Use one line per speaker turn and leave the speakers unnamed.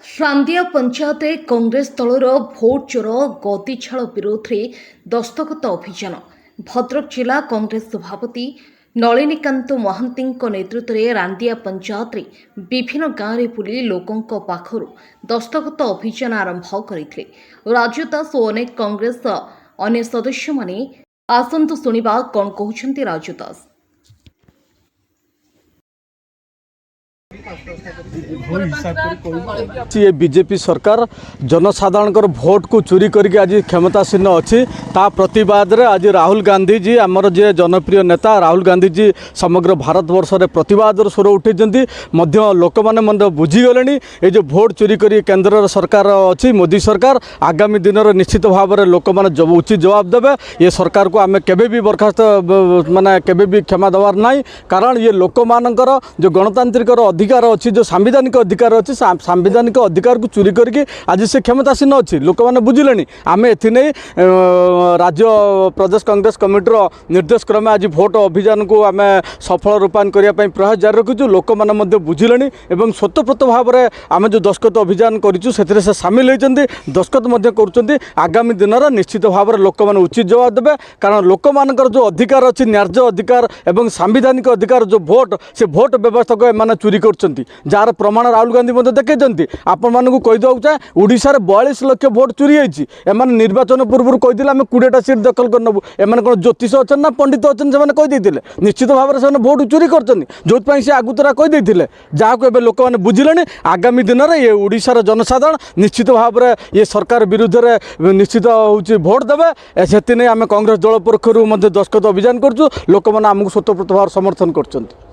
सान्दिया पंचायत कांग्रेस दलर भोट चोर गतिछाड़ विरोध में दस्तखत अभियान भद्रक जिला कांग्रेस सभापति नलिनीकांत महांती नेतृत्व में रांदिया पंचायत में विभिन्न गाँव में बुली लोकों पाखर दस्तखत अभियान आरंभ करते राजू दास और अनेक कांग्रेस अन्य सदस्य माने आसंतु शुणा कौन कहते राजू दास।
ये बीजेपी सरकार जनसाधारण भोट को चोरी करके आज क्षमतासीन अच्छी ता प्रतिवाद रे आज राहुल गांधी जी आमर जे जनप्रिय नेता राहुल गांधी जी समग्र भारत वर्ष रे प्रतिवाद स्वर उठे लोक मैंने मन बुझीगले ये जो भोट चोरी करी केंद्र सरकार अच्छी मोदी सरकार आगामी दिन में निश्चित भाव में लोक मैंने उचित जवाब देवे ये सरकार को आम केबे भी बर्खास्त माने केबे भी क्षमा देवार नहीं कारण ये लोक मानकर जो गणतांत्रिक अधिकार अच्छी जो सांविधानिक अधिकार अच्छी सांविधानिक अधिकार को चोरी करके आज से क्षमतासीन अच्छी लोक मैंने बुझिले आम एने राज्य प्रदेश कांग्रेस कमिटर निर्देश क्रमे आज भोट अभियान को आम सफल रूपायन करने प्रयास जारी रखीचु लोक मैंने बुझिले और स्वतःप्रत भाव में आम जो दस्खत अभियान करूँ से सामिल होती दस्खत कर आगामी दिन में निश्चित भाव में लोक मैंने उचित जवाब देवे कारण लोक मानकर जो अधिकार अच्छी न्याय्य अधिकार और सांविधानिक अधिकार जो भोट से भोट व्यवस्था को एम चोरी कर जार प्रमाण राहुल गांधी देखते आपण मानक कहीदेक चाहे ओडिशा रे 42 लाख भोट चोरी होती एम निर्वाचन पूर्व कही आम 20टा सीट दखल कर नबू एम कौन ज्योतिष अच्छा ना पंडित अच्छा से कहीदे निश्चित भाव में भोट चोरी कर सी आगुतरा कहीदे जहाँ को लोक मैंने बुझिले आगामी दिन में ये ओडिशार जनसाधारण निश्चित भाव में ये सरकार विरुद्ध में निश्चित हूँ भोट देवे से आम कांग्रेस दल पक्षर दस्खत अभियान करूँ लोक मैंने आमको स्वतःप्रत भाव समर्थन कर।